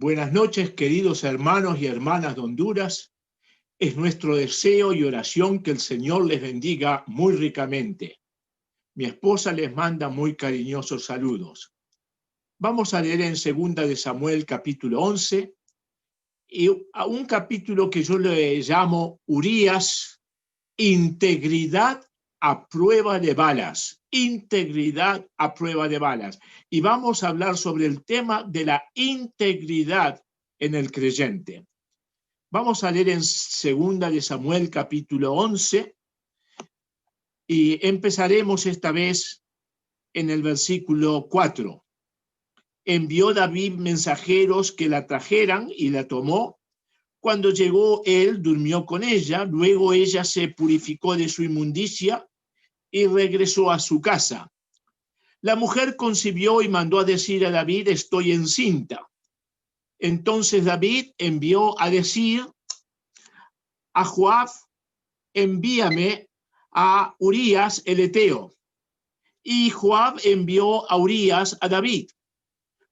Buenas noches, queridos hermanos y hermanas de Honduras. Es nuestro deseo y oración que el Señor les bendiga muy ricamente. Mi esposa les manda muy cariñosos saludos. Vamos a leer en 2 de Samuel capítulo 11 y a un capítulo que yo le llamo Urías, integridad a prueba de balas. Integridad a prueba de balas. Y vamos a hablar sobre el tema de la integridad en el creyente. Vamos a leer en 2 de Samuel capítulo 11 y empezaremos esta vez en el versículo 4. Envió David mensajeros que la trajeran y la tomó. Cuando llegó él, durmió con ella, luego ella se purificó de su inmundicia y regresó a su casa. La mujer concibió y mandó a decir a David: estoy encinta. Entonces David envió a decir a Joab: envíame a Urías el Eteo. Y Joab envió a Urías a David.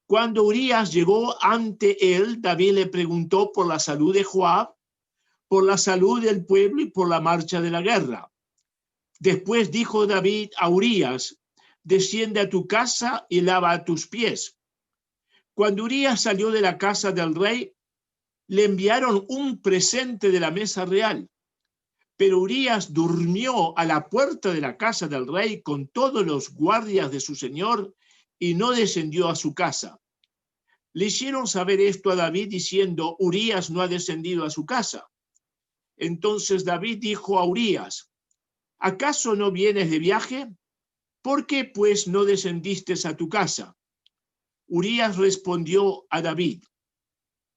Cuando Urías llegó ante él, David le preguntó por la salud de Joab, por la salud del pueblo y por la marcha de la guerra. Después dijo David a Urías: desciende a tu casa y lava tus pies. Cuando Urías salió de la casa del rey, le enviaron un presente de la mesa real. Pero Urías durmió a la puerta de la casa del rey con todos los guardias de su señor y no descendió a su casa. Le hicieron saber esto a David diciendo: Urías no ha descendido a su casa. Entonces David dijo a Urías: ¿acaso no vienes de viaje? ¿Por qué pues no descendiste a tu casa? Urías respondió a David: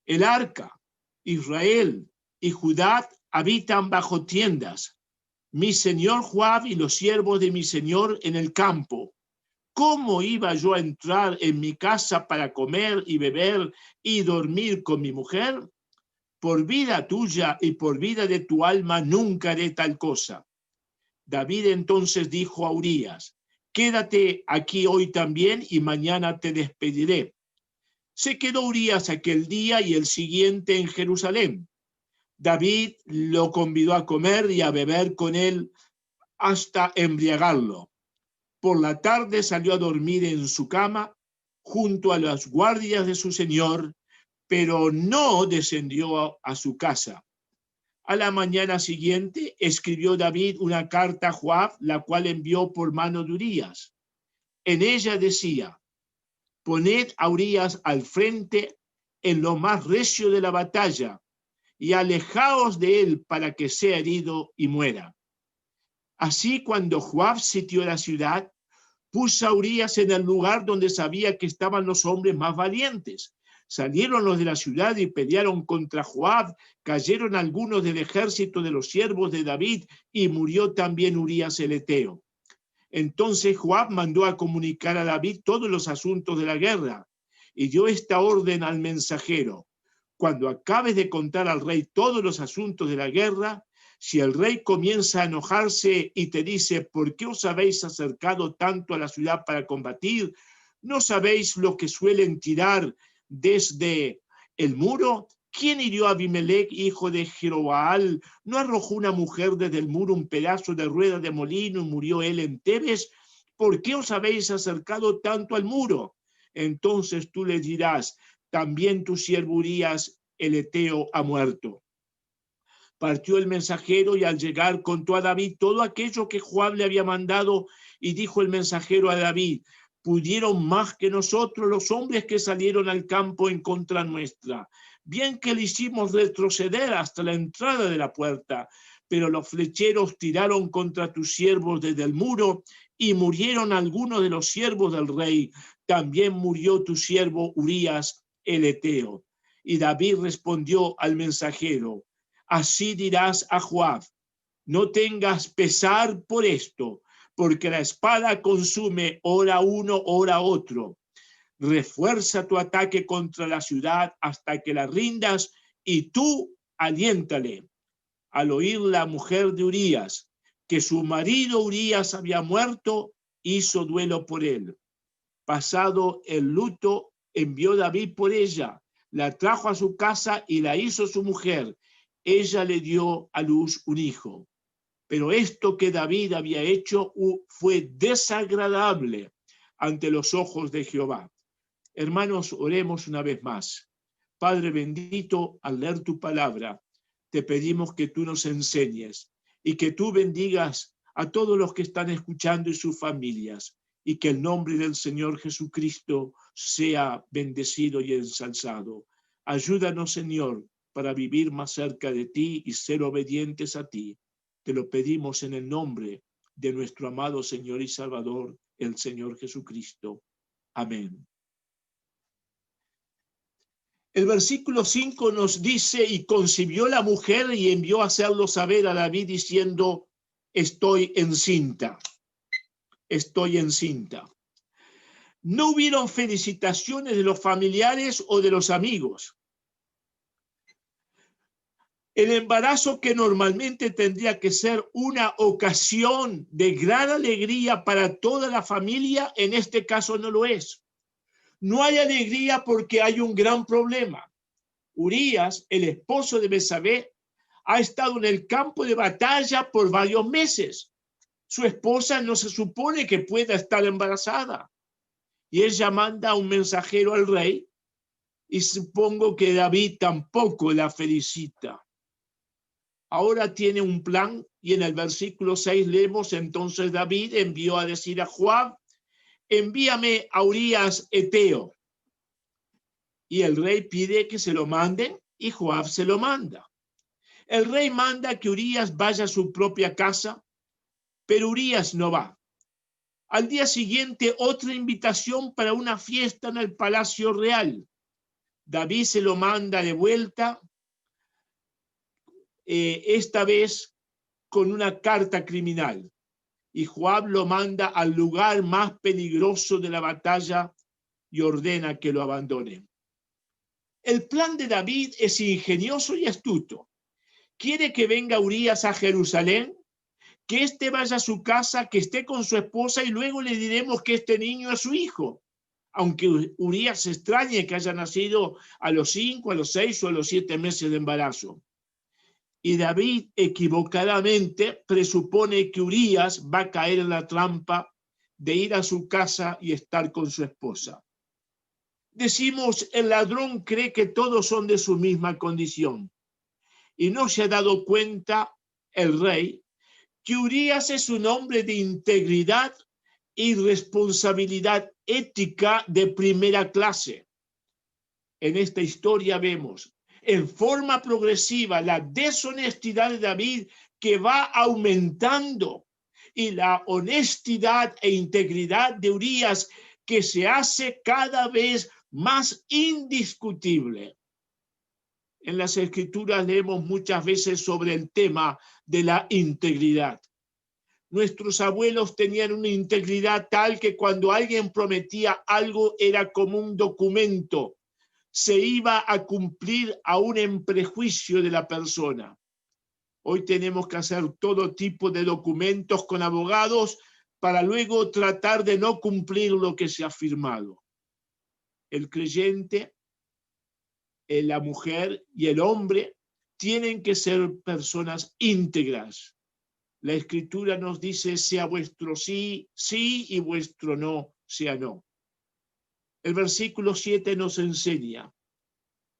el arca, Israel y Judá habitan bajo tiendas, mi señor Joab y los siervos de mi señor en el campo. ¿Cómo iba yo a entrar en mi casa para comer y beber y dormir con mi mujer? Por vida tuya y por vida de tu alma nunca haré tal cosa. David entonces dijo a Urías: quédate aquí hoy también y mañana te despediré. Se quedó Urías aquel día y el siguiente en Jerusalén. David lo convidó a comer y a beber con él hasta embriagarlo. Por la tarde salió a dormir en su cama junto a las guardias de su señor, pero no descendió a su casa. A la mañana siguiente escribió David una carta a Joab, la cual envió por mano de Urías. En ella decía: poned a Urías al frente en lo más recio de la batalla y alejaos de él para que sea herido y muera. Así, cuando Joab sitió la ciudad, puso a Urías en el lugar donde sabía que estaban los hombres más valientes. Salieron los de la ciudad y pelearon contra Joab, cayeron algunos del ejército de los siervos de David y murió también Urías el Eteo. Entonces Joab mandó a comunicar a David todos los asuntos de la guerra y dio esta orden al mensajero: cuando acabes de contar al rey todos los asuntos de la guerra, si el rey comienza a enojarse y te dice: ¿por qué os habéis acercado tanto a la ciudad para combatir? ¿No sabéis lo que suelen tirar desde el muro? ¿Quién hirió a Abimelech, hijo de Jerobaal? ¿No arrojó una mujer desde el muro un pedazo de rueda de molino y murió él en Tebes? ¿Por qué os habéis acercado tanto al muro? Entonces tú le dirás: también tu siervo Urías el Eteo ha muerto. Partió el mensajero y al llegar contó a David todo aquello que Joab le había mandado, y dijo el mensajero a David: pudieron más que nosotros los hombres que salieron al campo en contra nuestra. Bien que le hicimos retroceder hasta la entrada de la puerta, pero los flecheros tiraron contra tus siervos desde el muro y murieron algunos de los siervos del rey. También murió tu siervo Urías el Eteo. Y David respondió al mensajero: así dirás a Joab: no tengas pesar por esto, porque la espada consume ora uno, ora otro. Refuerza tu ataque contra la ciudad hasta que la rindas y tú aliéntale. Al oír la mujer de Urías que su marido Urías había muerto, hizo duelo por él. Pasado el luto, envió David por ella, la trajo a su casa y la hizo su mujer. Ella le dio a luz un hijo. Pero esto que David había hecho fue desagradable ante los ojos de Jehová. Hermanos, oremos una vez más. Padre bendito, al leer tu palabra, te pedimos que tú nos enseñes y que tú bendigas a todos los que están escuchando y sus familias, y que el nombre del Señor Jesucristo sea bendecido y ensalzado. Ayúdanos, Señor, para vivir más cerca de ti y ser obedientes a ti. Te lo pedimos en el nombre de nuestro amado Señor y Salvador, el Señor Jesucristo. Amén. El versículo 5 nos dice, y concibió la mujer y envió a hacerlo saber a David diciendo, estoy encinta. Estoy encinta. No hubieron felicitaciones de los familiares o de los amigos. El embarazo, que normalmente tendría que ser una ocasión de gran alegría para toda la familia, en este caso no lo es. No hay alegría porque hay un gran problema. Urías, el esposo de Betsabé, ha estado en el campo de batalla por varios meses. Su esposa no se supone que pueda estar embarazada. Y ella manda un mensajero al rey, y supongo que David tampoco la felicita. Ahora tiene un plan, y en el versículo 6 leemos, entonces David envió a decir a Joab, envíame a Urías Eteo. Y el rey pide que se lo manden, y Joab se lo manda. El rey manda que Urías vaya a su propia casa, pero Urías no va. Al día siguiente, otra invitación para una fiesta en el palacio real. David se lo manda de vuelta, esta vez con una carta criminal. Y Joab lo manda al lugar más peligroso de la batalla y ordena que lo abandone. El plan de David es ingenioso y astuto. Quiere que venga Urías a Jerusalén, que éste vaya a su casa, que esté con su esposa, y luego le diremos que este niño es su hijo. Aunque Urías se extrañe que haya nacido a los 5, a los 6 o a los 7 meses de embarazo. Y David equivocadamente presupone que Urías va a caer en la trampa de ir a su casa y estar con su esposa. Decimos, el ladrón cree que todos son de su misma condición. Y no se ha dado cuenta el rey que Urías es un hombre de integridad y responsabilidad ética de primera clase. En esta historia vemos en forma progresiva la deshonestidad de David, que va aumentando, y la honestidad e integridad de Urías, que se hace cada vez más indiscutible. En las Escrituras leemos muchas veces sobre el tema de la integridad. Nuestros abuelos tenían una integridad tal que cuando alguien prometía algo era como un documento. Se iba a cumplir aún en prejuicio de la persona. Hoy tenemos que hacer todo tipo de documentos con abogados para luego tratar de no cumplir lo que se ha firmado. El creyente, la mujer y el hombre tienen que ser personas íntegras. La Escritura nos dice, sea vuestro sí, sí, y vuestro no, sea no. El versículo 7 nos enseña,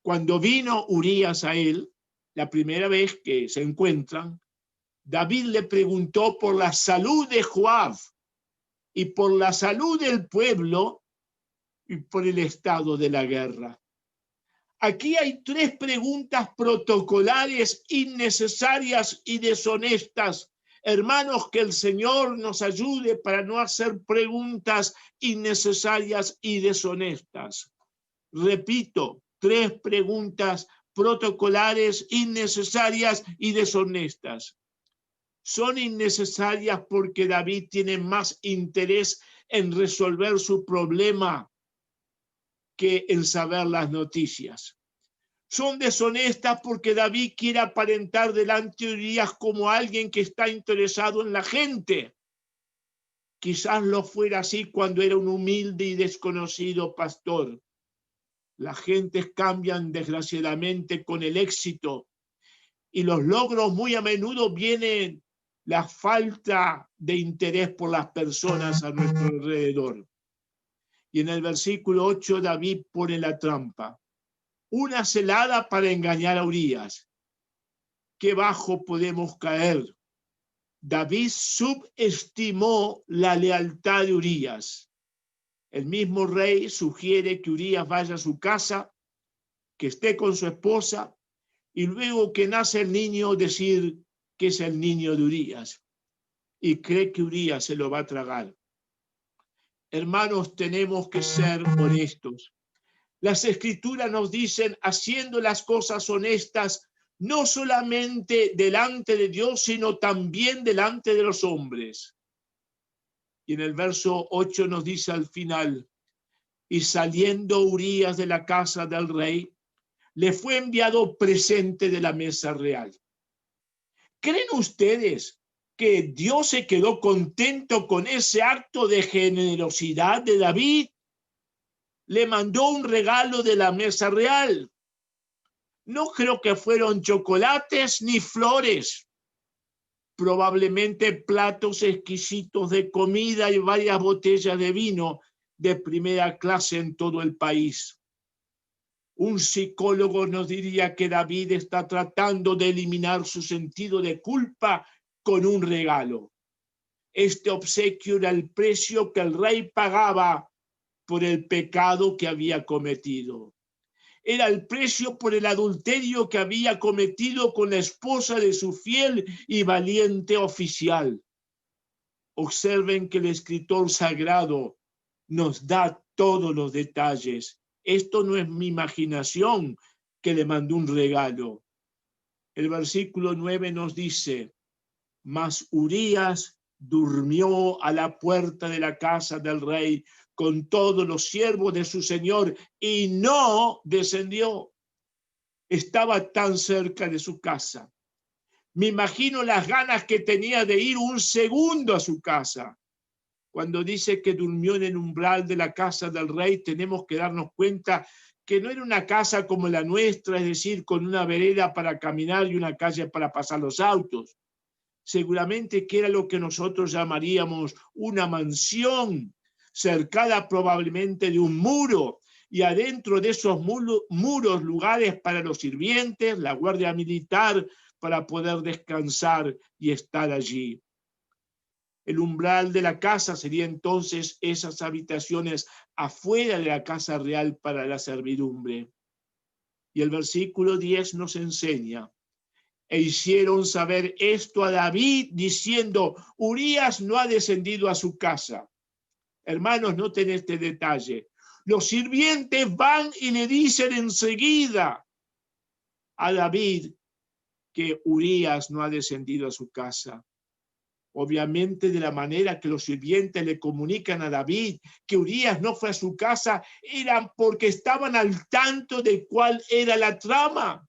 cuando vino Urías a él, la primera vez que se encuentran, David le preguntó por la salud de Joab y por la salud del pueblo y por el estado de la guerra. Aquí hay 3 preguntas protocolares innecesarias y deshonestas. Hermanos, que el Señor nos ayude para no hacer preguntas innecesarias y deshonestas. Repito, 3 preguntas protocolares innecesarias y deshonestas. Son innecesarias porque David tiene más interés en resolver su problema que en saber las noticias. Son deshonestas porque David quiere aparentar delante de Urías como alguien que está interesado en la gente. Quizás lo fuera así cuando era un humilde y desconocido pastor. Las gentes cambian desgraciadamente con el éxito y los logros muy a menudo vienen la falta de interés por las personas a nuestro alrededor. Y en el versículo 8 David pone la trampa. Una celada para engañar a Urías. Qué bajo podemos caer. David subestimó la lealtad de Urías. El mismo rey sugiere que Urías vaya a su casa, que esté con su esposa, y luego que nace el niño decir que es el niño de Urías. Y cree que Urías se lo va a tragar. Hermanos, tenemos que ser honestos. Las escrituras nos dicen, haciendo las cosas honestas, no solamente delante de Dios, sino también delante de los hombres. Y en el verso 8 nos dice al final, y saliendo Urías de la casa del rey, le fue enviado presente de la mesa real. ¿Creen ustedes que Dios se quedó contento con ese acto de generosidad de David? Le mandó un regalo de la mesa real. No creo que fueron chocolates ni flores. Probablemente platos exquisitos de comida y varias botellas de vino de primera clase en todo el país. Un psicólogo nos diría que David está tratando de eliminar su sentido de culpa con un regalo. Este obsequio era el precio que el rey pagaba por el pecado que había cometido. Era el precio por el adulterio que había cometido con la esposa de su fiel y valiente oficial. Observen que el escritor sagrado nos da todos los detalles. Esto no es mi imaginación que le mandó un regalo. El versículo 9 nos dice, mas Urías durmió a la puerta de la casa del rey con todos los siervos de su señor y no descendió. Estaba tan cerca de su casa. Me imagino las ganas que tenía de ir un segundo a su casa. Cuando dice que durmió en el umbral de la casa del rey, tenemos que darnos cuenta que no era una casa como la nuestra, es decir, con una vereda para caminar y una calle para pasar los autos. Seguramente que era lo que nosotros llamaríamos una mansión, cercada probablemente de un muro, y adentro de esos muros lugares para los sirvientes, la guardia militar, para poder descansar y estar allí. El umbral de la casa sería entonces esas habitaciones afuera de la casa real para la servidumbre. Y el versículo 10 nos enseña, e hicieron saber esto a David diciendo, Urías no ha descendido a su casa. Hermanos, noten este detalle. Los sirvientes van y le dicen enseguida a David que Urías no ha descendido a su casa. Obviamente, de la manera que los sirvientes le comunican a David que Urías no fue a su casa, eran porque estaban al tanto de cuál era la trama.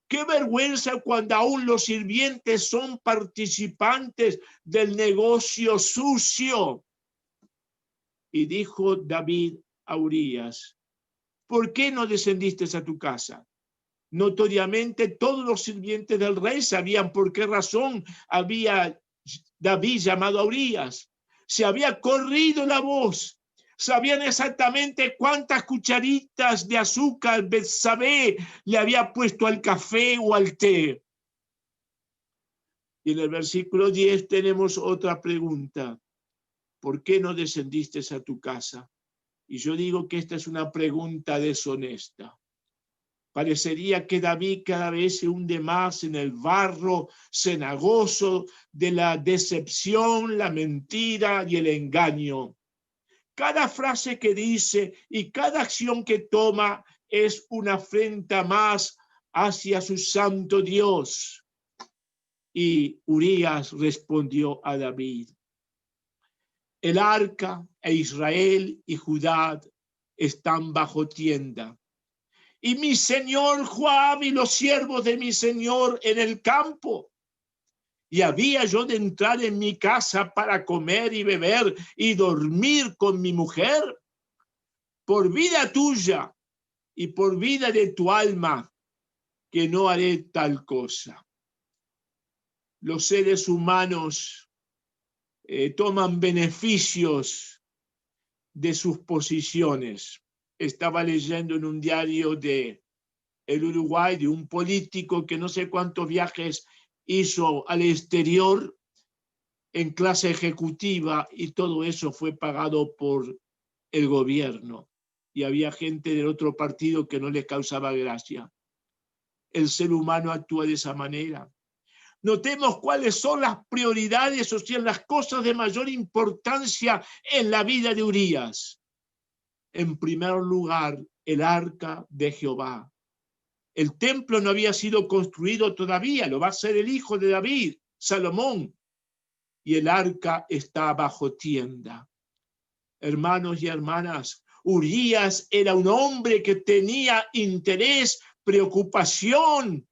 Qué vergüenza cuando aún los sirvientes son participantes del negocio sucio. Y dijo David a Urías, ¿por qué no descendiste a tu casa? Notoriamente todos los sirvientes del rey sabían por qué razón había David llamado a Urías. Se había corrido la voz. Sabían exactamente cuántas cucharitas de azúcar Betsabé le había puesto al café o al té. Y en el versículo 10 tenemos otra pregunta. ¿Por qué no descendiste a tu casa? Y yo digo que esta es una pregunta deshonesta. Parecería que David cada vez se hunde más en el barro cenagoso de la decepción, la mentira y el engaño. Cada frase que dice y cada acción que toma es una afrenta más hacia su santo Dios. Y Urías respondió a David, el arca e Israel y Judá están bajo tienda. Y mi señor Joab y los siervos de mi señor en el campo. Y había yo de entrar en mi casa para comer y beber y dormir con mi mujer. Por vida tuya, y por vida de tu alma que no haré tal cosa. Los seres humanos toman beneficios de sus posiciones. Estaba leyendo en un diario de el Uruguay de un político que no sé cuántos viajes hizo al exterior en clase ejecutiva y todo eso fue pagado por el gobierno. Y había gente del otro partido que no les causaba gracia. El ser humano actúa de esa manera. Notemos cuáles son las prioridades, o sea, las cosas de mayor importancia en la vida de Urías. En primer lugar, el arca de Jehová. El templo no había sido construido todavía, lo va a hacer el hijo de David, Salomón, y el arca está bajo tienda. Hermanos y hermanas, Urías era un hombre que tenía interés, preocupación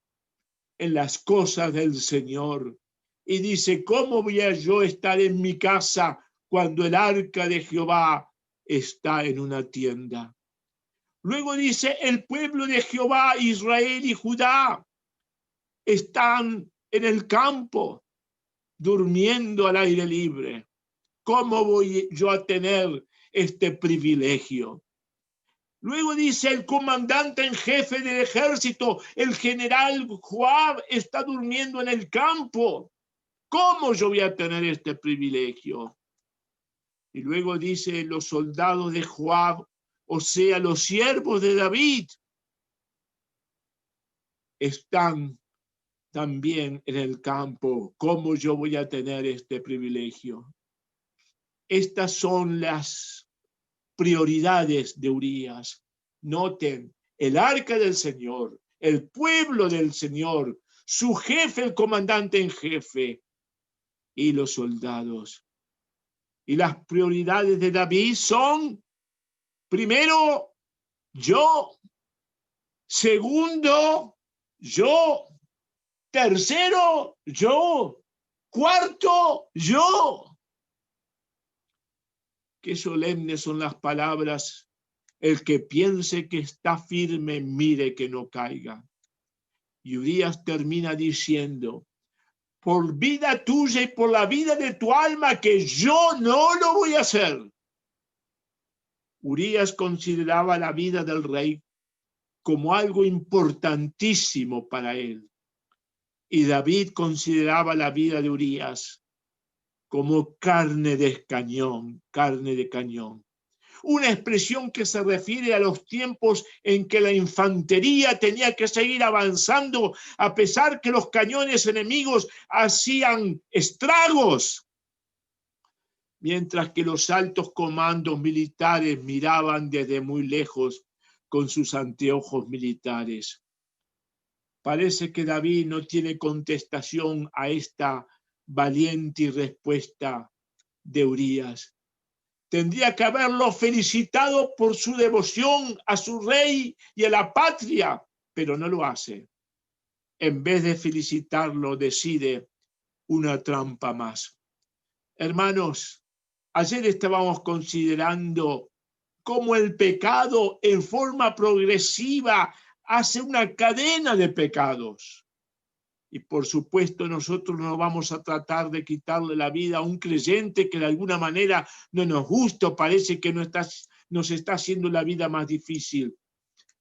en las cosas del Señor. Y dice, ¿cómo voy a yo estar en mi casa cuando el arca de Jehová está en una tienda? Luego dice, el pueblo de Jehová, Israel y Judá, están en el campo, durmiendo al aire libre. ¿Cómo voy yo a tener este privilegio? Luego dice, el comandante en jefe del ejército, el general Joab, está durmiendo en el campo. ¿Cómo yo voy a tener este privilegio? Y luego dice, los soldados de Joab, o sea, los siervos de David, están también en el campo. ¿Cómo yo voy a tener este privilegio? Estas son las prioridades de Urías. Noten, el arca del Señor, el pueblo del Señor, su jefe, el comandante en jefe, y los soldados. Y las prioridades de David son, primero, yo. Segundo, yo. Tercero, yo. Cuarto, yo. Qué solemnes son las palabras. El que piense que está firme, mire que no caiga. Y Urías termina diciendo, por vida tuya y por la vida de tu alma, que yo no lo voy a hacer. Urías consideraba la vida del rey como algo importantísimo para él. Y David consideraba la vida de Urías como carne de cañón, carne de cañón. Una expresión que se refiere a los tiempos en que la infantería tenía que seguir avanzando a pesar que los cañones enemigos hacían estragos, mientras que los altos comandos militares miraban desde muy lejos con sus anteojos militares. Parece que David no tiene contestación a esta valiente respuesta de Urías. Tendría que haberlo felicitado por su devoción a su rey y a la patria, pero no lo hace. En vez de felicitarlo, decide una trampa más. Hermanos, ayer estábamos considerando cómo el pecado en forma progresiva hace una cadena de pecados. Y por supuesto nosotros no vamos a tratar de quitarle la vida a un creyente que de alguna manera no nos gusta o parece que nos está haciendo la vida más difícil.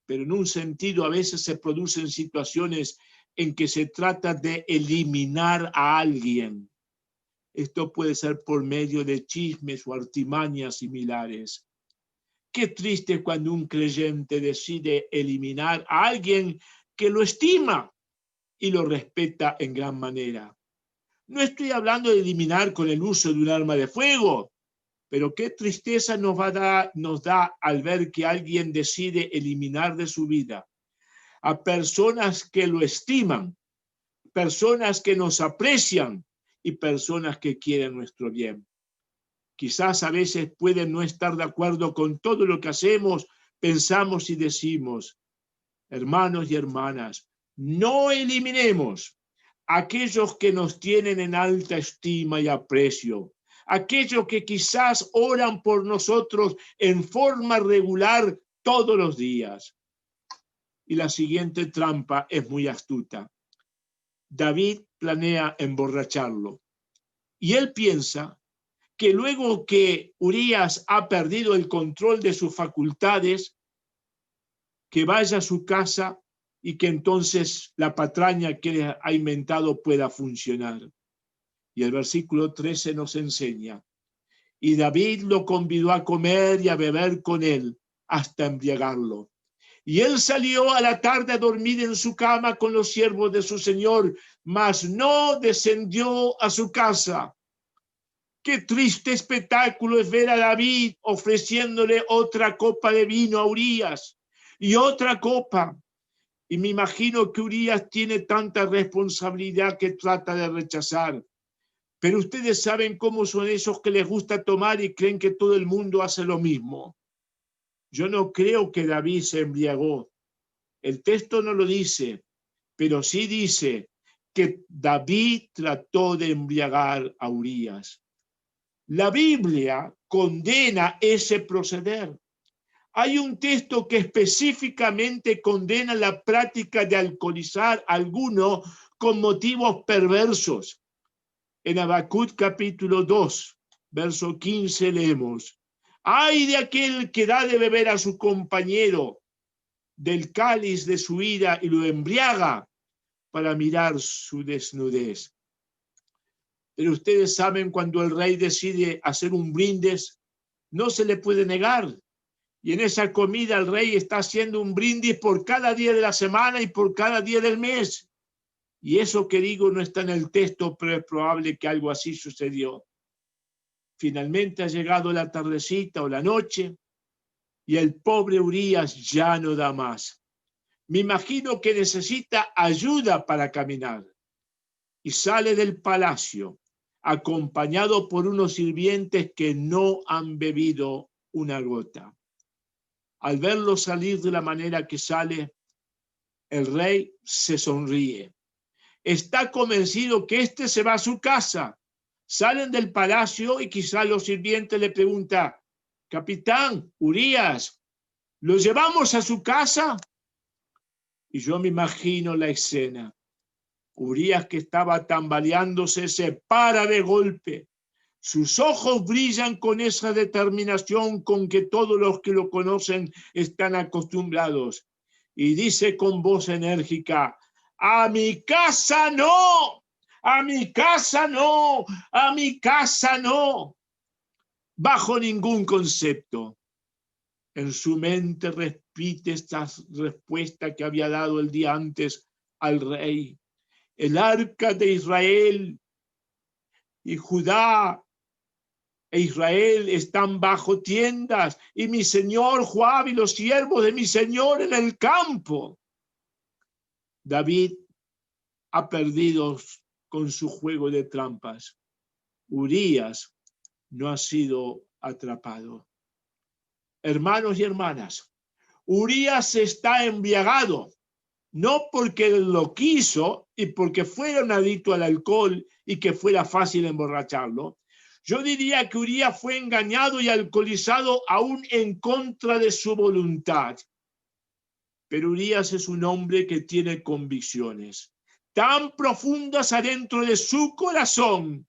Pero en un sentido a veces se producen situaciones en que se trata de eliminar a alguien. Esto puede ser por medio de chismes o artimañas similares. Qué triste cuando un creyente decide eliminar a alguien que lo estima y lo respeta en gran manera. No estoy hablando de eliminar con el uso de un arma de fuego, pero qué tristeza nos da al ver que alguien decide eliminar de su vida a personas que lo estiman, personas que nos aprecian y personas que quieren nuestro bien. Quizás a veces pueden no estar de acuerdo con todo lo que hacemos, pensamos y decimos. Hermanos y hermanas, no eliminemos a aquellos que nos tienen en alta estima y aprecio, aquellos que quizás oran por nosotros en forma regular todos los días. Y la siguiente trampa es muy astuta. David planea emborracharlo. Y él piensa que luego que Urías ha perdido el control de sus facultades, que vaya a su casa y que entonces la patraña que ha inventado pueda funcionar. Y el versículo 13 nos enseña: y David lo convidó a comer y a beber con él hasta embriagarlo. Y él salió a la tarde a dormir en su cama con los siervos de su señor, mas no descendió a su casa. Qué triste espectáculo es ver a David ofreciéndole otra copa de vino a Urías y otra copa. Y me imagino que Urías tiene tanta responsabilidad que trata de rechazar. Pero ustedes saben cómo son esos que les gusta tomar y creen que todo el mundo hace lo mismo. Yo no creo que David se embriagó. El texto no lo dice, pero sí dice que David trató de embriagar a Urías. La Biblia condena ese proceder. Hay un texto que específicamente condena la práctica de alcoholizar a alguno con motivos perversos. En Habacuc capítulo 2, verso 15 leemos: ay de aquel que da de beber a su compañero del cáliz de su ira y lo embriaga para mirar su desnudez. Pero ustedes saben, cuando el rey decide hacer un brindis, no se le puede negar. Y en esa comida el rey está haciendo un brindis por cada día de la semana y por cada día del mes. Y eso que digo no está en el texto, pero es probable que algo así sucedió. Finalmente ha llegado la tardecita o la noche y el pobre Urías ya no da más. Me imagino que necesita ayuda para caminar. Y sale del palacio acompañado por unos sirvientes que no han bebido una gota. Al verlo salir de la manera que sale, el rey se sonríe. Está convencido que éste se va a su casa. Salen del palacio y quizá los sirvientes le preguntan: capitán, Urías, ¿lo llevamos a su casa? Y yo me imagino la escena. Urías, que estaba tambaleándose, se para de golpe. Sus ojos brillan con esa determinación con que todos los que lo conocen están acostumbrados. Y dice con voz enérgica: ¡a mi casa no! ¡A mi casa no! ¡A mi casa no! Bajo ningún concepto. En su mente repite esta respuesta que había dado el día antes al rey. El arca de Israel y Judá e Israel están bajo tiendas, y mi señor Joab y los siervos de mi señor en el campo. David ha perdido con su juego de trampas. Urías no ha sido atrapado. Hermanos y hermanas, Urías está embriagado, no porque lo quiso y porque fuera un adicto al alcohol y que fuera fácil emborracharlo. Yo diría que Urías fue engañado y alcoholizado aún en contra de su voluntad. Pero Urías es un hombre que tiene convicciones tan profundas adentro de su corazón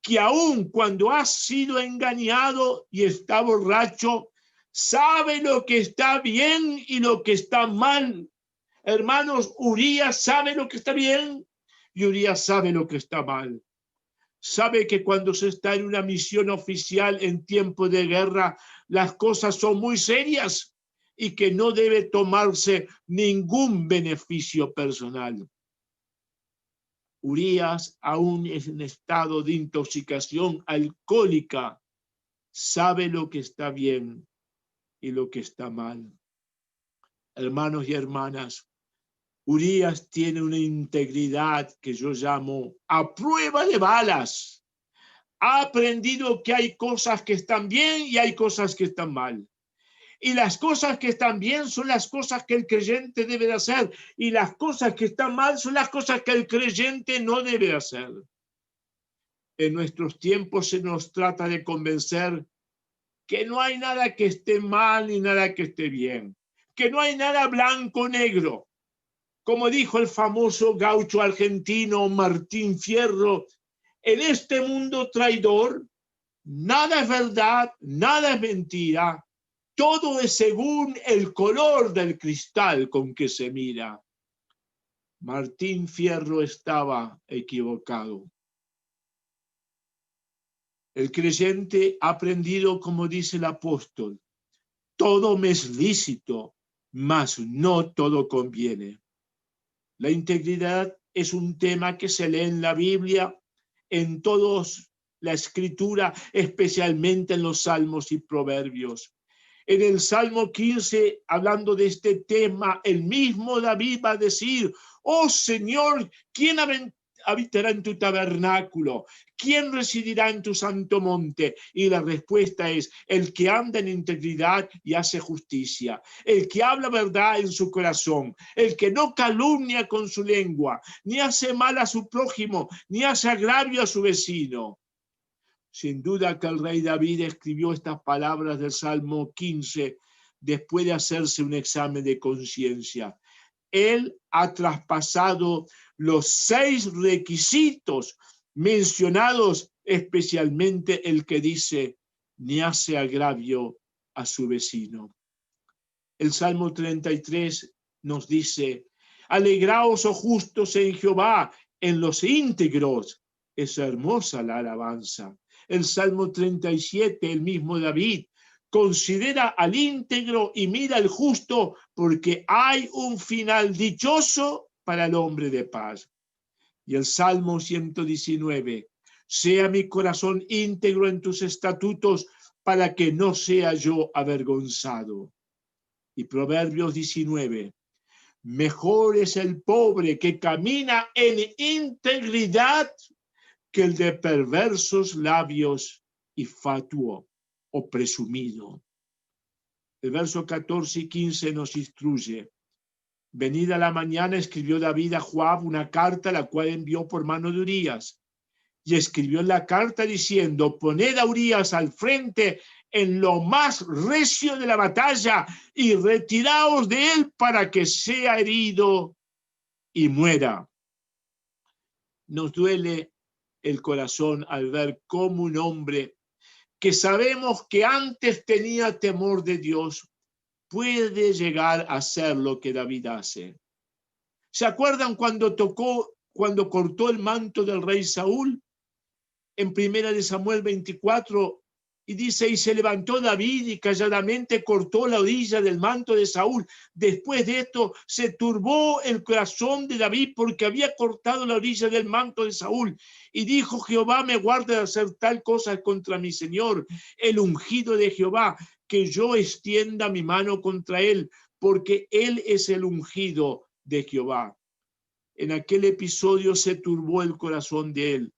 que aún cuando ha sido engañado y está borracho, sabe lo que está bien y lo que está mal. Hermanos, Urías sabe lo que está bien y Urías sabe lo que está mal. Sabe que cuando se está en una misión oficial en tiempo de guerra, las cosas son muy serias y que no debe tomarse ningún beneficio personal. Urías, aún en estado de intoxicación alcohólica, sabe lo que está bien y lo que está mal. Hermanos y hermanas, Urías tiene una integridad que yo llamo a prueba de balas. Ha aprendido que hay cosas que están bien y hay cosas que están mal. Y las cosas que están bien son las cosas que el creyente debe de hacer. Y las cosas que están mal son las cosas que el creyente no debe hacer. En nuestros tiempos se nos trata de convencer que no hay nada que esté mal ni nada que esté bien. que no hay nada blanco o negro. Como dijo el famoso gaucho argentino Martín Fierro, en este mundo traidor, nada es verdad, nada es mentira, todo es según el color del cristal con que se mira. Martín Fierro estaba equivocado. El creyente ha aprendido, como dice el apóstol, todo me es lícito, mas no todo conviene. La integridad es un tema que se lee en la Biblia, en toda la escritura, especialmente en los salmos y proverbios. En el Salmo 15, hablando de este tema, el mismo David va a decir, oh Señor, ¿quién habitará en tu tabernáculo? ¿Quién residirá en tu santo monte? Y la respuesta es, el que anda en integridad y hace justicia, el que habla verdad en su corazón, el que no calumnia con su lengua, ni hace mal a su prójimo, ni hace agravio a su vecino. Sin duda que el rey David escribió estas palabras del Salmo 15 después de hacerse un examen de conciencia. Él ha traspasado los 6 requisitos mencionados, especialmente el que dice, ni hace agravio a su vecino. El Salmo 33 nos dice, alegraos, oh justos, en Jehová, en los íntegros. Es hermosa la alabanza. El Salmo 37, el mismo David, considera al íntegro y mira al justo, porque hay un final dichoso para el hombre de paz. Y el Salmo 119, sea mi corazón íntegro en tus estatutos, para que no sea yo avergonzado. Y Proverbios 19, mejor es el pobre que camina en integridad que el de perversos labios y fatuo o presumido. El verso 14 y 15 nos instruye. Venida la mañana escribió David a Joab una carta, la cual envió por mano de Urías. Y escribió en la carta diciendo, poned a Urías al frente en lo más recio de la batalla y retiraos de él para que sea herido y muera. Nos duele el corazón al ver cómo un hombre que sabemos que antes tenía temor de Dios puede llegar a hacer lo que David hace. ¿Se acuerdan cuando cortó el manto del rey Saúl? En 1 Samuel 24, y dice, y se levantó David y calladamente cortó la orilla del manto de Saúl. Después de esto se turbó el corazón de David porque había cortado la orilla del manto de Saúl. Y dijo, Jehová me guarde de hacer tal cosa contra mi señor, el ungido de Jehová, que yo extienda mi mano contra él, porque él es el ungido de Jehová. En aquel episodio se turbó el corazón de él.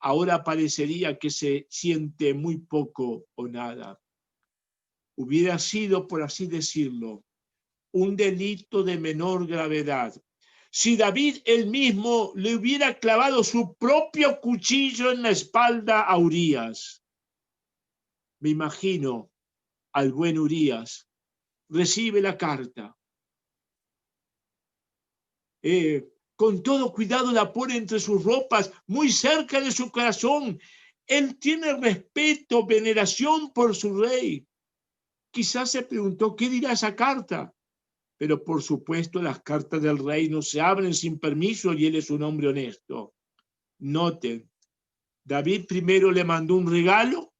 Ahora parecería que se siente muy poco o nada. Hubiera sido, por así decirlo, un delito de menor gravedad si David él mismo le hubiera clavado su propio cuchillo en la espalda a Urías. Me imagino al buen Urías, recibe la carta. Con todo cuidado la pone entre sus ropas, muy cerca de su corazón. Él tiene respeto, veneración por su rey. Quizás se preguntó, ¿qué dirá esa carta? Pero por supuesto las cartas del rey no se abren sin permiso y él es un hombre honesto. Noten, David primero le mandó un regalo,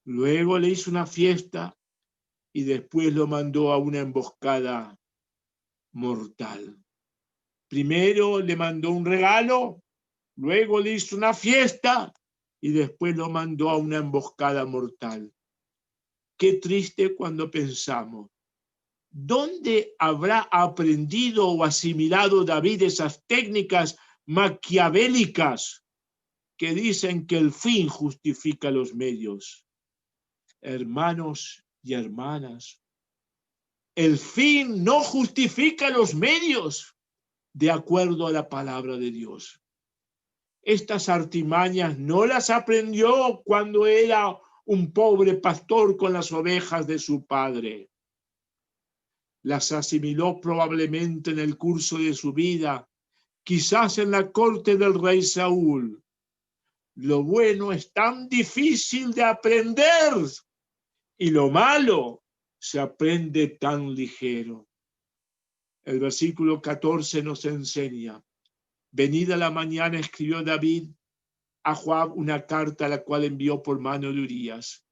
luego le hizo una fiesta y después lo mandó a una emboscada mortal. Primero le mandó un regalo, luego le hizo una fiesta y después lo mandó a una emboscada mortal. Qué triste cuando pensamos, ¿dónde habrá aprendido o asimilado David esas técnicas maquiavélicas que dicen que el fin justifica los medios? Hermanos y hermanas, el fin no justifica los medios, de acuerdo a la palabra de Dios. Estas artimañas no las aprendió cuando era un pobre pastor con las ovejas de su padre. las asimiló probablemente en el curso de su vida, quizás en la corte del rey Saúl. Lo bueno es tan difícil de aprender y lo malo se aprende tan ligero. El versículo 14 nos enseña: venida la mañana escribió David a Joab una carta, la cual envió por mano de Urías.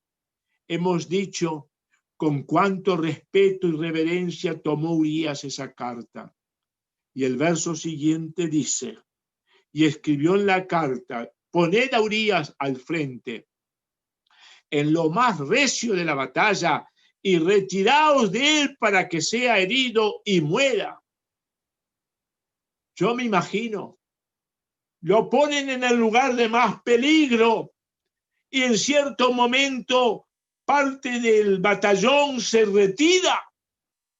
Hemos dicho con cuánto respeto y reverencia tomó Urías esa carta. Y el verso siguiente dice: y escribió en la carta, poned a Urías al frente, en lo más recio de la batalla, y retiraos de él para que sea herido y muera. Yo me imagino, lo ponen en el lugar de más peligro, y en cierto momento parte del batallón se retira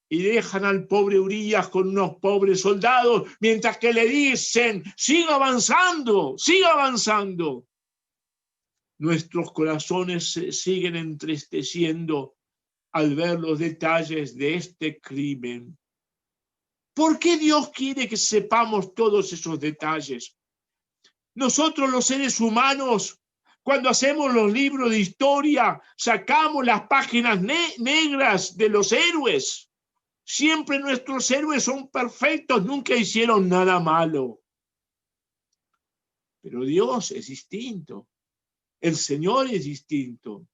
y dejan al pobre Urías con unos pobres soldados, mientras que le dicen: siga avanzando, siga avanzando. Nuestros corazones se siguen entristeciendo al ver los detalles de este crimen. ¿Por qué Dios quiere que sepamos todos esos detalles? Nosotros, los seres humanos, cuando hacemos los libros de historia, sacamos las páginas negras de los héroes. Siempre nuestros héroes son perfectos, nunca hicieron nada malo. Pero Dios es distinto. El Señor es distinto.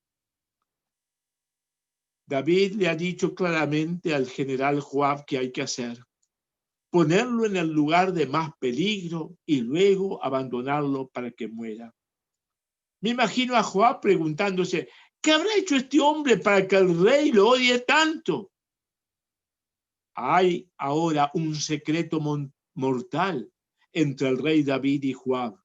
David le ha dicho claramente al general Joab que hay que hacer: ponerlo en el lugar de más peligro y luego abandonarlo para que muera. Me imagino a Joab preguntándose: ¿qué habrá hecho este hombre para que el rey lo odie tanto? Hay ahora un secreto mortal entre el rey David y Joab.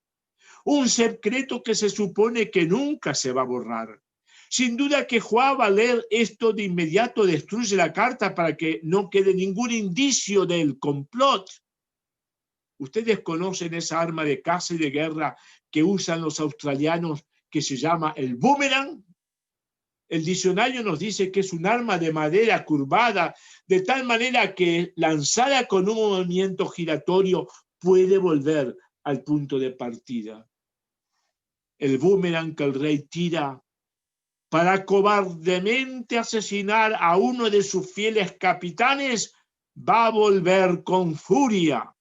Un secreto que se supone que nunca se va a borrar. Sin duda que Joab, al leer esto, de inmediato destruye la carta para que no quede ningún indicio del complot. Ustedes conocen esa arma de caza y de guerra que usan los australianos, que se llama el boomerang. El diccionario nos dice que es un arma de madera curvada, de tal manera que lanzada con un movimiento giratorio puede volver al punto de partida. El boomerang que el rey tira para cobardemente asesinar a uno de sus fieles capitanes va a volver con furia.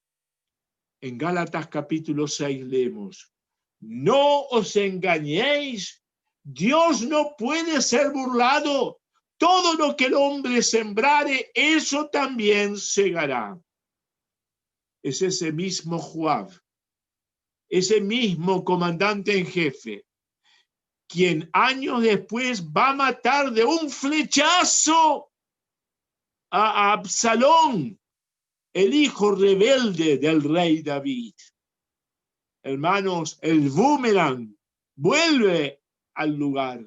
En Gálatas capítulo 6 leemos: no os engañéis, Dios no puede ser burlado. Todo lo que el hombre sembrare, eso también segará. Es ese mismo Joab, ese mismo comandante en jefe, quien años después va a matar de un flechazo a Absalón, el hijo rebelde del rey David. Hermanos, el boomerang vuelve al lugar.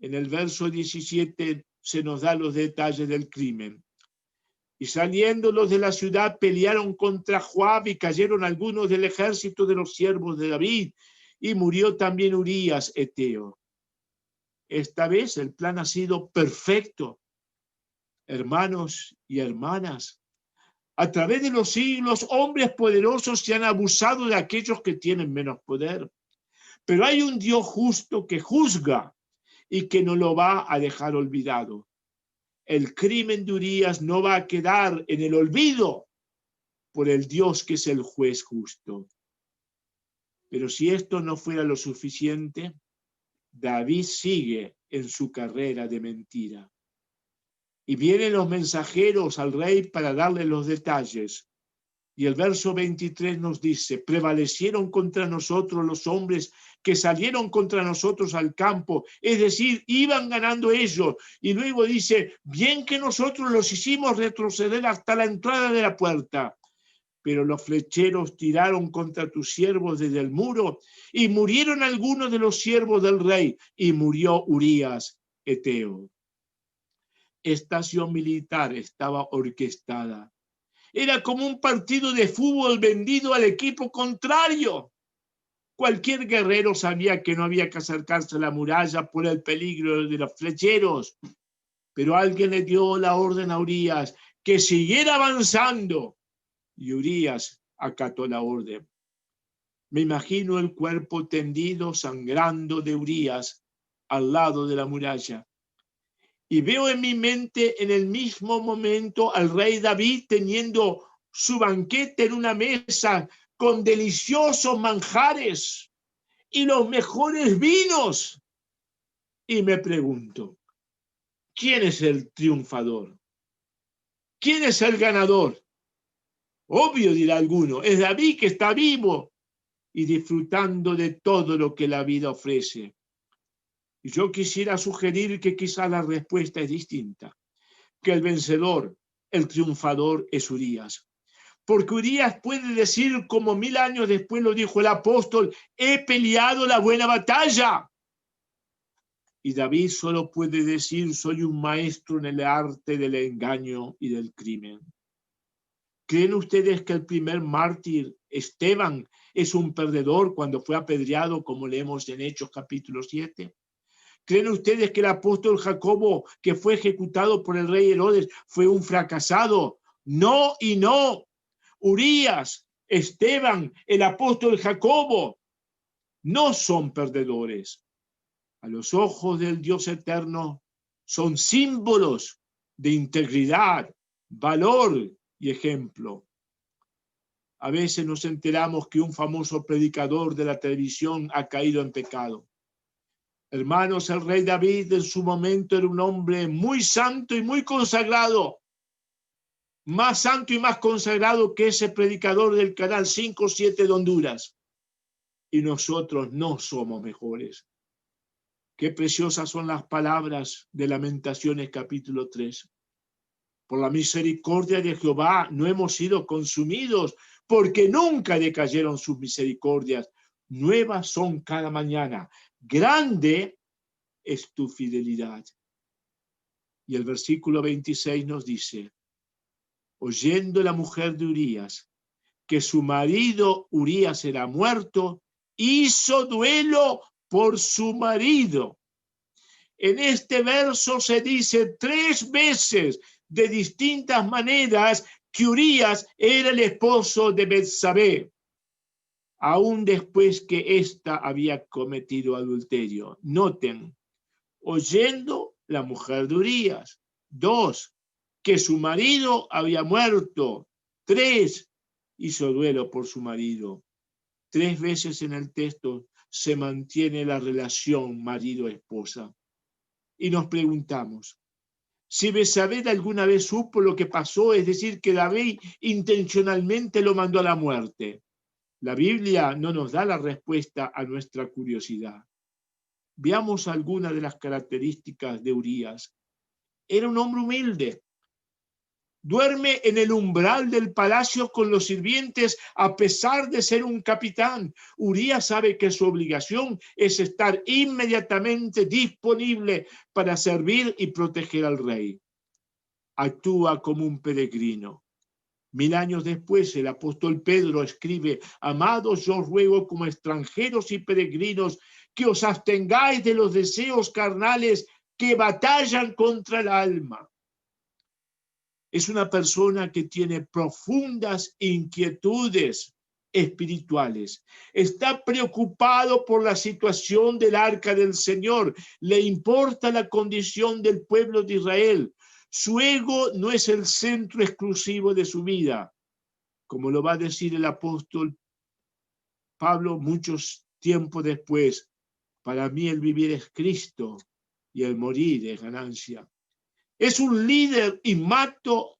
En el verso 17 se nos da los detalles del crimen. Y saliendo los de la ciudad, pelearon contra Joab y cayeron algunos del ejército de los siervos de David, y murió también Urías Eteo. Esta vez el plan ha sido perfecto. Hermanos y hermanas, a través de los siglos, hombres poderosos se han abusado de aquellos que tienen menos poder. Pero hay un Dios justo que juzga y que no lo va a dejar olvidado. El crimen de Urías no va a quedar en el olvido por el Dios que es el juez justo. Pero si esto no fuera lo suficiente, David sigue en su carrera de mentira. Y vienen los mensajeros al rey para darle los detalles. Y el verso 23 nos dice: prevalecieron contra nosotros los hombres que salieron contra nosotros al campo, es decir, iban ganando ellos. Y luego dice: bien que nosotros los hicimos retroceder hasta la entrada de la puerta. Pero los flecheros tiraron contra tus siervos desde el muro, y murieron algunos de los siervos del rey, y murió Urías Eteo. Esta acción militar estaba orquestada. Era como un partido de fútbol vendido al equipo contrario. Cualquier guerrero sabía que no había que acercarse a la muralla por el peligro de los flecheros. Pero alguien le dio la orden a Urías que siguiera avanzando y Urías acató la orden. Me imagino el cuerpo tendido, sangrando de Urías al lado de la muralla. Y veo en mi mente en el mismo momento al rey David teniendo su banquete en una mesa con deliciosos manjares y los mejores vinos. Y me pregunto, ¿quién es el triunfador? ¿Quién es el ganador? Obvio, dirá alguno, es David que está vivo y disfrutando de todo lo que la vida ofrece. Y yo quisiera sugerir que quizá la respuesta es distinta, que el vencedor, el triunfador es Urías. Porque Urías puede decir, como 1000 años después lo dijo el apóstol, he peleado la buena batalla. Y David solo puede decir, soy un maestro en el arte del engaño y del crimen. ¿Creen ustedes que el primer mártir, Esteban, es un perdedor cuando fue apedreado, como leemos en Hechos capítulo 7? ¿Creen ustedes que el apóstol Jacobo, que fue ejecutado por el rey Herodes, fue un fracasado? No y no. Urías, Esteban, el apóstol Jacobo, no son perdedores. A los ojos del Dios eterno son símbolos de integridad, valor y ejemplo. A veces nos enteramos que un famoso predicador de la televisión ha caído en pecado. Hermanos, el rey David en su momento era un hombre muy santo y muy consagrado. Más santo y más consagrado que ese predicador del canal 5 o 7 de Honduras. Y nosotros no somos mejores. Qué preciosas son las palabras de Lamentaciones capítulo 3. Por la misericordia de Jehová no hemos sido consumidos, porque nunca decayeron sus misericordias. Nuevas son cada mañana. Grande es tu fidelidad. Y el versículo 26 nos dice, oyendo la mujer de Urías, que su marido Urías era muerto, hizo duelo por su marido. En este verso se dice 3 veces de distintas maneras que Urías era el esposo de Betsabé, aún después que ésta había cometido adulterio. Noten, oyendo la mujer de Urías. 2, que su marido había muerto. 3, hizo duelo por su marido. 3 veces en el texto se mantiene la relación marido-esposa. Y nos preguntamos, si Betsabé alguna vez supo lo que pasó, es decir, que David intencionalmente lo mandó a la muerte. La Biblia no nos da la respuesta a nuestra curiosidad. Veamos algunas de las características de Urías. Era un hombre humilde. Duerme en el umbral del palacio con los sirvientes a pesar de ser un capitán. Urías sabe que su obligación es estar inmediatamente disponible para servir y proteger al rey. Actúa como un peregrino. 1000 años después, el apóstol Pedro escribe, amados, yo os ruego como extranjeros y peregrinos que os abstengáis de los deseos carnales que batallan contra el alma. Es una persona que tiene profundas inquietudes espirituales. Está preocupado por la situación del arca del Señor. Le importa la condición del pueblo de Israel. Su ego no es el centro exclusivo de su vida. Como lo va a decir el apóstol Pablo muchos tiempos después. Para mí el vivir es Cristo y el morir es ganancia. Es un líder innato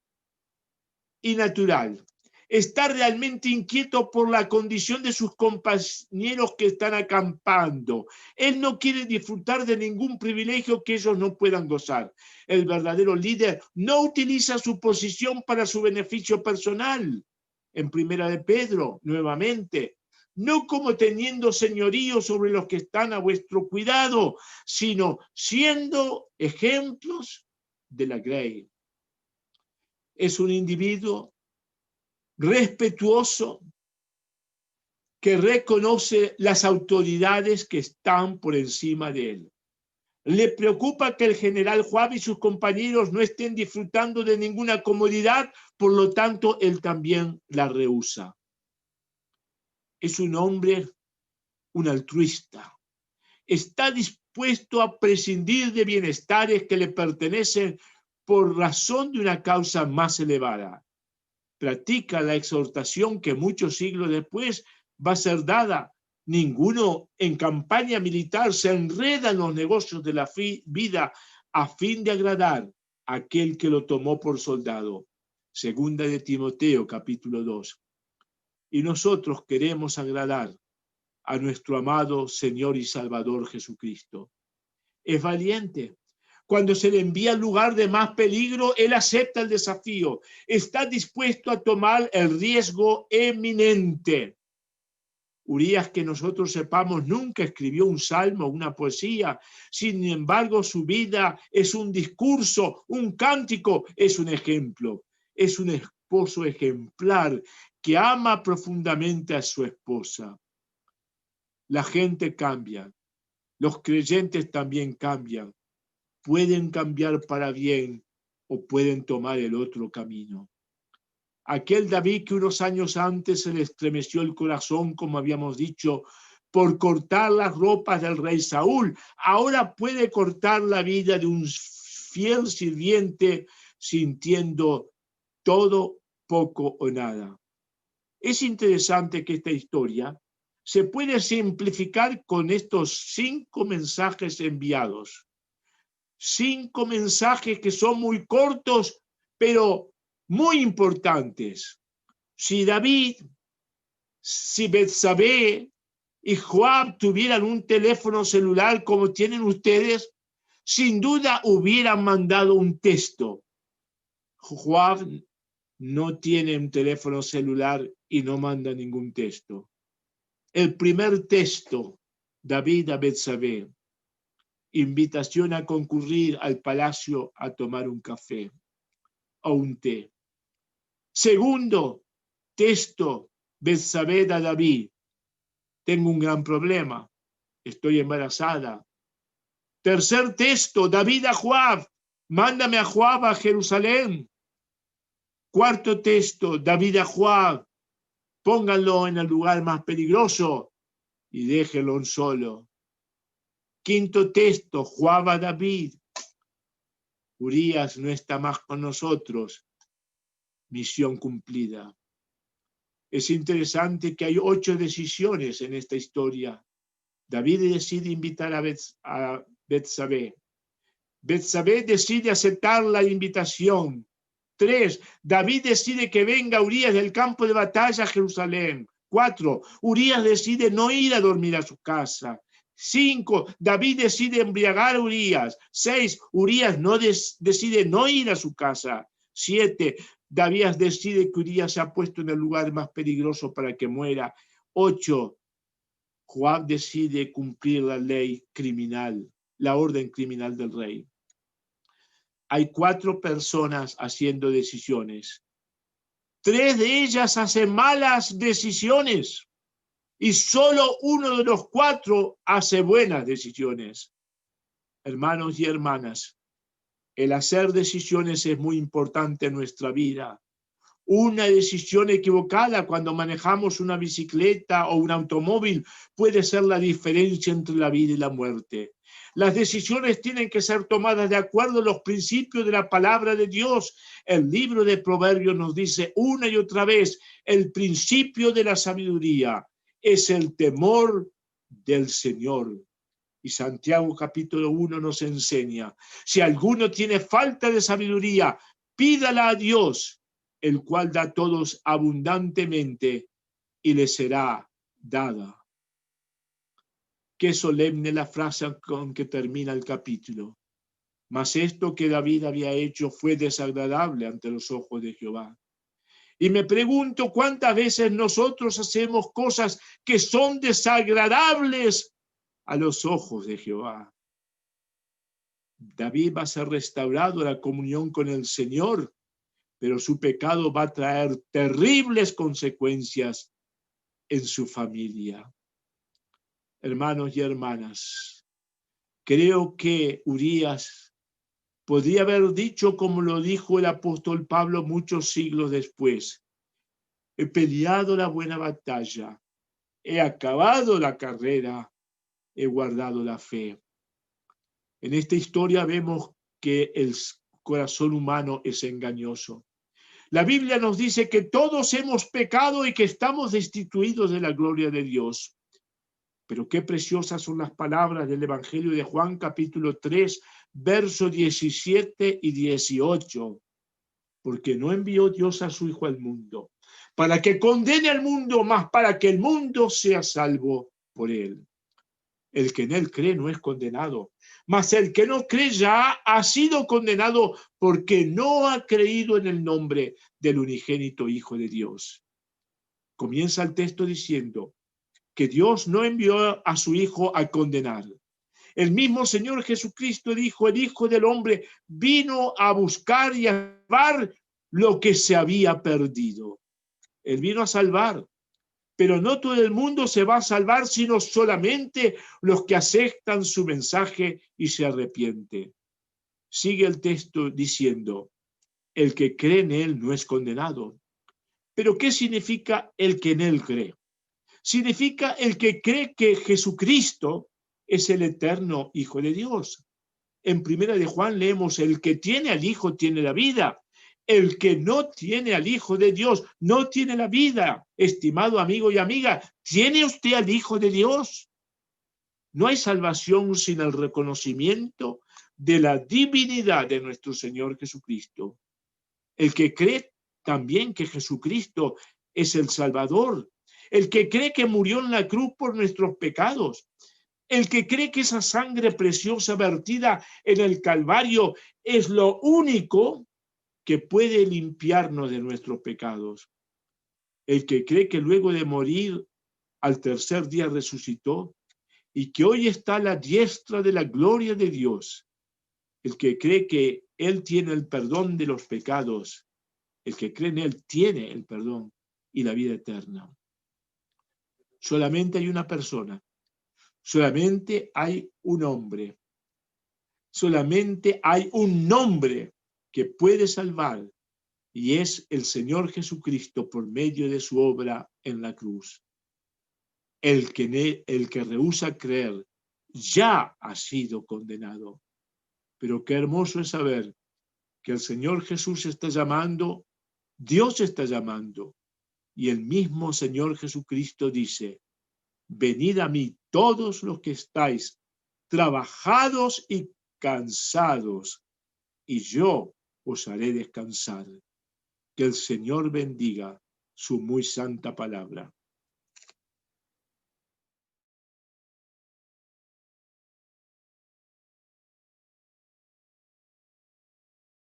y natural. Está realmente inquieto por la condición de sus compañeros que están acampando. Él no quiere disfrutar de ningún privilegio que ellos no puedan gozar. El verdadero líder no utiliza su posición para su beneficio personal. En Primera de Pedro, nuevamente, no como teniendo señorío sobre los que están a vuestro cuidado, sino siendo ejemplos de la grey. Es un individuo respetuoso que reconoce las autoridades que están por encima de él. Le preocupa que el general Joab y sus compañeros no estén disfrutando de ninguna comodidad, por lo tanto, él también la rehúsa. Es un hombre, un altruista. Está dispuesto a prescindir de bienestares que le pertenecen por razón de una causa más elevada. Practica la exhortación que muchos siglos después va a ser dada. Ninguno en campaña militar se enreda en los negocios de la vida a fin de agradar a aquel que lo tomó por soldado. Segunda de Timoteo, capítulo 2. Y nosotros queremos agradar a nuestro amado Señor y Salvador Jesucristo. Es valiente. Cuando se le envía al lugar de más peligro, él acepta el desafío. Está dispuesto a tomar el riesgo eminente. Urías, que nosotros sepamos, nunca escribió un salmo o una poesía. Sin embargo, su vida es un discurso, un cántico, es un ejemplo. Es un esposo ejemplar que ama profundamente a su esposa. La gente cambia. Los creyentes también cambian. Pueden cambiar para bien o pueden tomar el otro camino. Aquel David que unos años antes se le estremeció el corazón, como habíamos dicho, por cortar las ropas del rey Saúl, ahora puede cortar la vida de un fiel sirviente sintiendo todo, poco o nada. Es interesante que esta historia se puede simplificar con estos 5 mensajes enviados. 5 mensajes que son muy cortos, pero muy importantes. Si Betsabé y Joab tuvieran un teléfono celular como tienen ustedes, sin duda hubieran mandado un texto. Joab no tiene un teléfono celular y no manda ningún texto. El primer texto, David a Betsabé, invitación a concurrir al palacio a tomar un café o un té. Segundo texto, Betsabé a David, tengo un gran problema, estoy embarazada. Tercer texto, David a Joab, mándame a Joab a Jerusalén. Cuarto texto, David a Joab, pónganlo en el lugar más peligroso y déjenlo solo. Quinto texto, Joab a David, Urías no está más con nosotros, misión cumplida. Es interesante que hay 8 decisiones en esta historia. David decide invitar a Betsabé. Betsabé decide aceptar la invitación. 3. David decide que venga Urías del campo de batalla a Jerusalén. 4. Urías decide no ir a dormir a su casa. 5. David decide embriagar a Urías. 6. Urías decide no ir a su casa. 7. David decide que Urías se ha puesto en el lugar más peligroso para que muera. 8. Joab decide cumplir la ley criminal, la orden criminal del rey. Hay 4 personas haciendo decisiones. 3 de ellas hacen malas decisiones y solo uno de los 4 hace buenas decisiones. Hermanos y hermanas, el hacer decisiones es muy importante en nuestra vida. Una decisión equivocada cuando manejamos una bicicleta o un automóvil puede ser la diferencia entre la vida y la muerte. Las decisiones tienen que ser tomadas de acuerdo a los principios de la palabra de Dios. El libro de Proverbios nos dice una y otra vez, el principio de la sabiduría es el temor del Señor. Y Santiago capítulo 1 nos enseña, si alguno tiene falta de sabiduría, pídala a Dios, el cual da a todos abundantemente y le será dada. Qué solemne la frase con que termina el capítulo. Mas esto que David había hecho fue desagradable ante los ojos de Jehová. Y me pregunto cuántas veces nosotros hacemos cosas que son desagradables a los ojos de Jehová. David va a ser restaurado a la comunión con el Señor, pero su pecado va a traer terribles consecuencias en su familia. Hermanos y hermanas, Creo que Urías podría haber dicho como lo dijo el apóstol Pablo muchos siglos después: he peleado la buena batalla, he acabado la carrera, he guardado la fe. En esta historia vemos que el corazón humano es engañoso. La Biblia nos dice que todos hemos pecado y que estamos destituidos de la gloria de Dios. Pero qué preciosas son las palabras del Evangelio de Juan, capítulo 3, versos 17 y 18. Porque no envió Dios a su Hijo al mundo para que condene al mundo, más para que el mundo sea salvo por él. El que en él cree no es condenado, mas el que no cree ya ha sido condenado porque no ha creído en el nombre del unigénito Hijo de Dios. Comienza el texto diciendo que Dios no envió a su Hijo a condenar. El mismo Señor Jesucristo dijo: el Hijo del Hombre vino a buscar y a salvar lo que se había perdido. Él vino a salvar, pero no todo el mundo se va a salvar, sino solamente los que aceptan su mensaje y se arrepienten. Sigue el texto diciendo: el que cree en él no es condenado. ¿Pero qué significa el que en él cree? Significa el que cree que Jesucristo es el eterno Hijo de Dios. En Primera de Juan leemos: el que tiene al Hijo tiene la vida. El que no tiene al Hijo de Dios no tiene la vida. Estimado amigo y amiga, ¿tiene usted al Hijo de Dios? No hay salvación sin el reconocimiento de la divinidad de nuestro Señor Jesucristo. El que cree también que Jesucristo es el Salvador. El que cree que murió en la cruz por nuestros pecados. El que cree que esa sangre preciosa vertida en el Calvario es lo único que puede limpiarnos de nuestros pecados. El que cree que luego de morir al tercer día resucitó y que hoy está a la diestra de la gloria de Dios. El que cree que Él tiene el perdón de los pecados. El que cree en Él tiene el perdón y la vida eterna. Solamente hay una persona. Solamente hay un hombre. Solamente hay un nombre que puede salvar, y es el Señor Jesucristo por medio de su obra en la cruz. El que rehúsa creer ya ha sido condenado. Pero qué hermoso es saber que el Señor Jesús está llamando, Dios está llamando, y el mismo Señor Jesucristo dice: venid a mí todos los que estáis trabajados y cansados, y yo os haré descansar. Que el Señor bendiga su muy santa palabra.